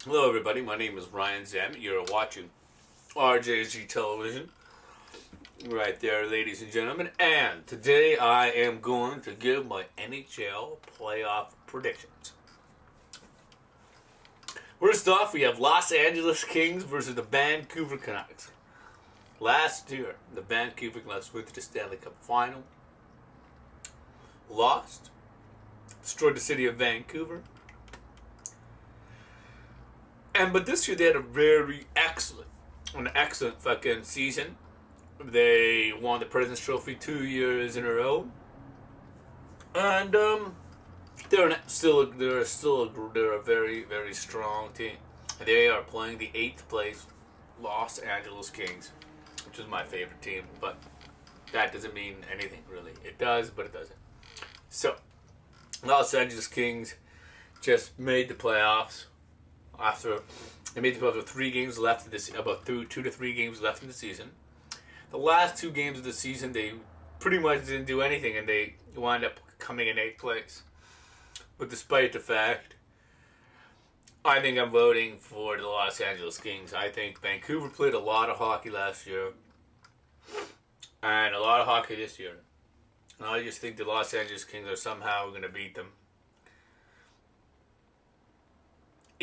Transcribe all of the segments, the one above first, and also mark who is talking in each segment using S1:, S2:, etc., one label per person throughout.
S1: Hello, everybody. My name is Ryan Zam. You're watching RJZ Television. Right there, ladies and gentlemen. And today I am going to give my NHL playoff predictions. First off, we have Los Angeles Kings versus the Vancouver Canucks. Last year, the Vancouver Canucks went to the Stanley Cup Final, lost, destroyed the city of Vancouver. But this year they had an excellent fucking season. They won the President's Trophy 2 years in a row, and they're a very very strong team. They are playing the 8th place Los Angeles Kings, which is my favorite team, but that doesn't mean anything really. It does, but it doesn't. So, Los Angeles Kings just made the playoffs. They made the playoffs with 3 games left of this, about 2 to 3 games left in the season. The last 2 games of the season, they pretty much didn't do anything, and they wound up coming in 8th place. But despite the fact, I think I'm voting for the Los Angeles Kings. I think Vancouver played a lot of hockey last year, and a lot of hockey this year. And I just think the Los Angeles Kings are somehow going to beat them.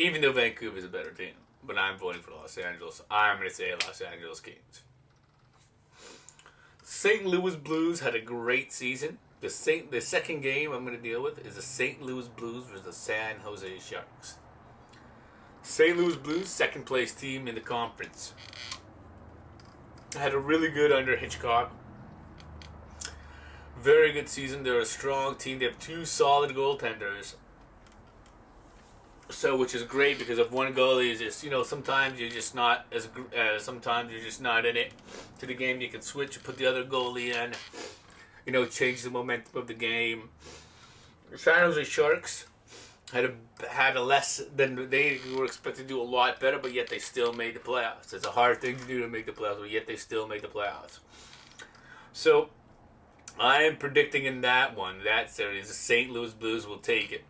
S1: Even though Vancouver is a better team. But I'm voting for Los Angeles. I'm going to say Los Angeles Kings. St. Louis Blues had a great season. The second game I'm going to deal with is the St. Louis Blues versus the San Jose Sharks. St. Louis Blues, second place team in the conference. Had a really good under Hitchcock. Very good season. They're a strong team. They have 2 solid goaltenders. So, which is great because if one goalie is just, sometimes you're just not sometimes you're just not in it to the game. You can switch and put the other goalie in, change the momentum of the game. The San Jose Sharks had a less than they were expected to do, a lot better, but yet they still made the playoffs. It's a hard thing to do to make the playoffs, but yet they still made the playoffs. So, I am predicting in that series, the St. Louis Blues will take it.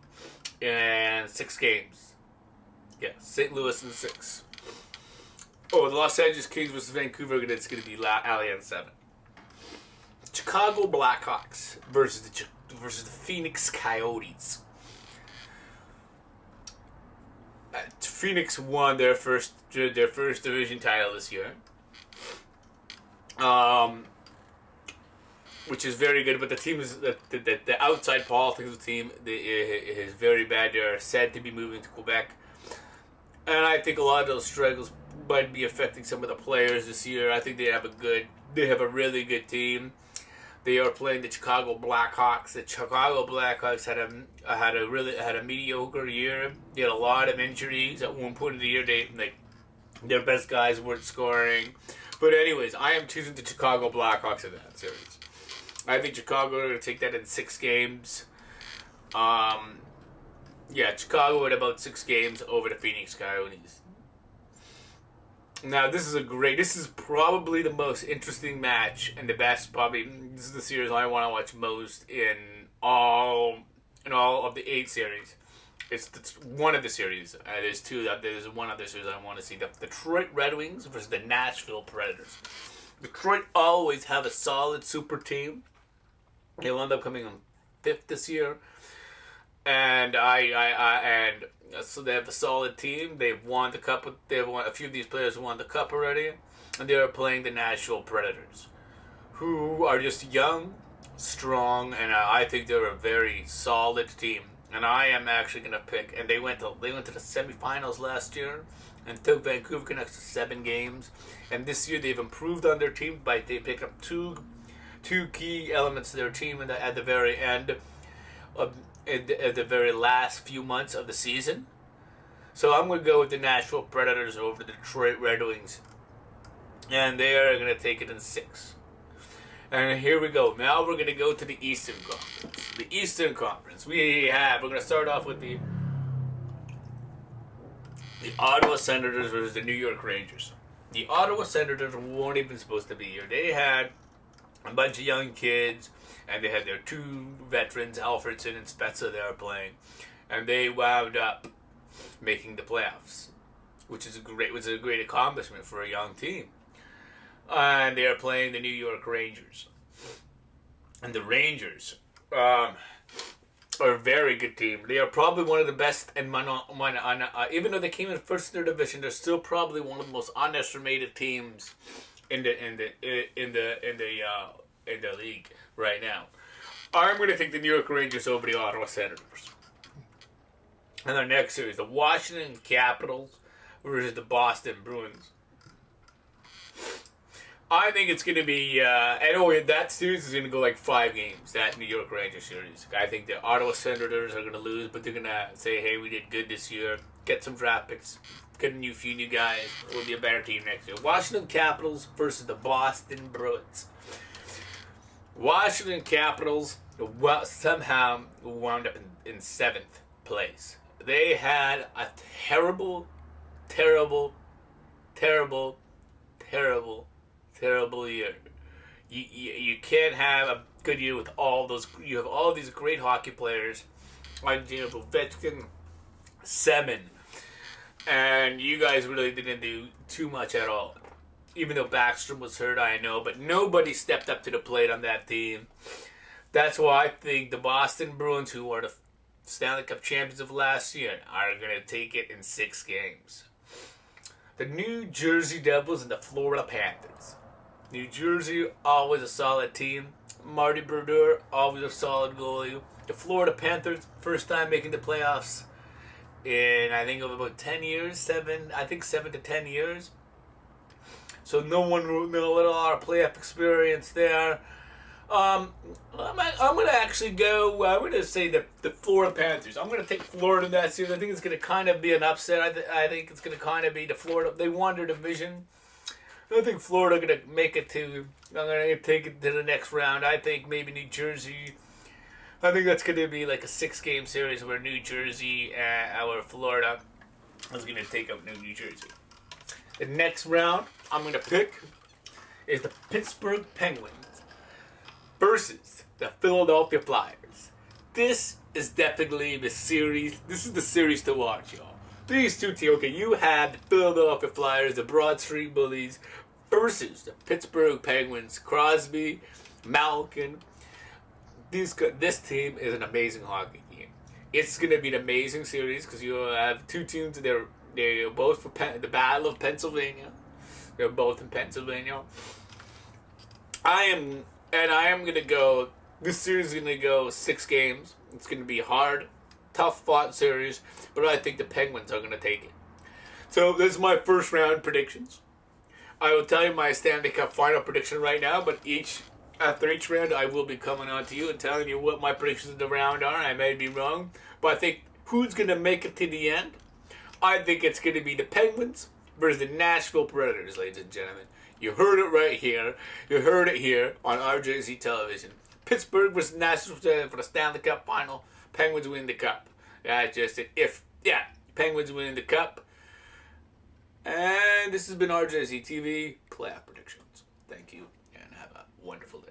S1: And 6 games. Yeah, St. Louis in 6. Oh, the Los Angeles Kings versus Vancouver, it's going to be Allianz 7. Chicago Blackhawks versus the Phoenix Coyotes. Phoenix won their first division title this year. Which is very good, but the team is the outside politics of the team is very bad. They're said to be moving to Quebec, and I think a lot of those struggles might be affecting some of the players this year. I think they have a really good team. They are playing the Chicago Blackhawks. The Chicago Blackhawks had a mediocre year. They had a lot of injuries at one point in the year. Their best guys weren't scoring, but anyways, I am choosing the Chicago Blackhawks in that series. I think Chicago are going to take that in 6 games. Chicago at about 6 games over the Phoenix Coyotes. Now, this is probably the most interesting match and the best, this is the series I want to watch most in all of the 8 series. It's one of the series. There's 2. There's one other series I want to see. The Detroit Red Wings versus the Nashville Predators. Detroit always have a solid super team. They will end up coming in 5th this year, and so they have a solid team. They've won the cup. A few of these players won the cup already, and they are playing the Nashville Predators, who are just young, strong, and I think they're a very solid team. And I am actually going to pick. And they went to the semifinals last year and took Vancouver Canucks to 7 games. And this year they've improved on their team by they picked up two key elements of their team at the very end at the very last few months of the season. So I'm going to go with the Nashville Predators over the Detroit Red Wings, and they are going to take it in 6. And here we go. Now we're going to go to the Eastern Conference. The Eastern Conference. We're going to start off with the Ottawa Senators versus the New York Rangers. The Ottawa Senators weren't even supposed to be here. They had a bunch of young kids, and they had their 2 veterans, Alfredson and Spezza, they were playing, and they wound up making the playoffs. which is a great accomplishment for a young team. And they are playing the New York Rangers. And the Rangers are a very good team. They are probably one of the best, and even though they came in first in their division, they're still probably one of the most underestimated teams in the league right now. I'm going to take the New York Rangers over the Ottawa Senators. And their next series, the Washington Capitals versus the Boston Bruins. I think it's going to be, that series is going to go like 5 games, that New York Rangers series. I think the Ottawa Senators are going to lose, but they're going to say, hey, we did good this year, get some draft picks, get a few new guys, we'll be a better team next year. Washington Capitals versus the Boston Bruins. Washington Capitals somehow wound up in 7th place. They had a terrible year. You can't have a good year with all those. You have all these great hockey players, like Ovechkin, Semin, and you guys really didn't do too much at all. Even though Backstrom was hurt, I know, but nobody stepped up to the plate on that team. That's why I think the Boston Bruins, who are the Stanley Cup champions of last year, are going to take it in 6 games. The New Jersey Devils and the Florida Panthers. New Jersey, always a solid team. Marty Brodeur, always a solid goalie. The Florida Panthers, first time making the playoffs in, I think, of about 10 years, 7 to 10 years. So no lot of playoff experience there. I'm going to actually go, I'm going to say the Florida Panthers. I'm going to take Florida in that series. I think it's going to kind of be an upset. I think it's going to kind of be the Florida. They won their division. I think Florida going to make it to, I'm going to take it to the next round. I think maybe New Jersey. I think that's going to be like a 6-game series where New Jersey or Florida is going to take out New Jersey. The next round I'm going to pick is the Pittsburgh Penguins versus the Philadelphia Flyers. This is definitely the series. This is the series to watch, y'all. These two teams, okay, you have the Philadelphia Flyers, the Broad Street Bullies, versus the Pittsburgh Penguins, Crosby, Malkin. This team is an amazing hockey team. It's going to be an amazing series because you have two teams. They're both for the Battle of Pennsylvania. They're both in Pennsylvania. I am going to go. This series is going to go 6 games. It's going to be hard, tough fought series, but I think the Penguins are going to take it. So this is my first round predictions. I will tell you my Stanley Cup final prediction right now, but after each round I will be coming on to you and telling you what my predictions of the round are. I may be wrong, but I think who's going to make it to the end. I think it's going to be the Penguins versus the Nashville Predators, ladies and gentlemen. You heard it right here. You heard it here on RJZ Television. Pittsburgh versus Nashville for the Stanley Cup final. Penguins win the cup. I just said Penguins win the cup. And this has been RJZTV playoff predictions. Thank you, and have a wonderful day.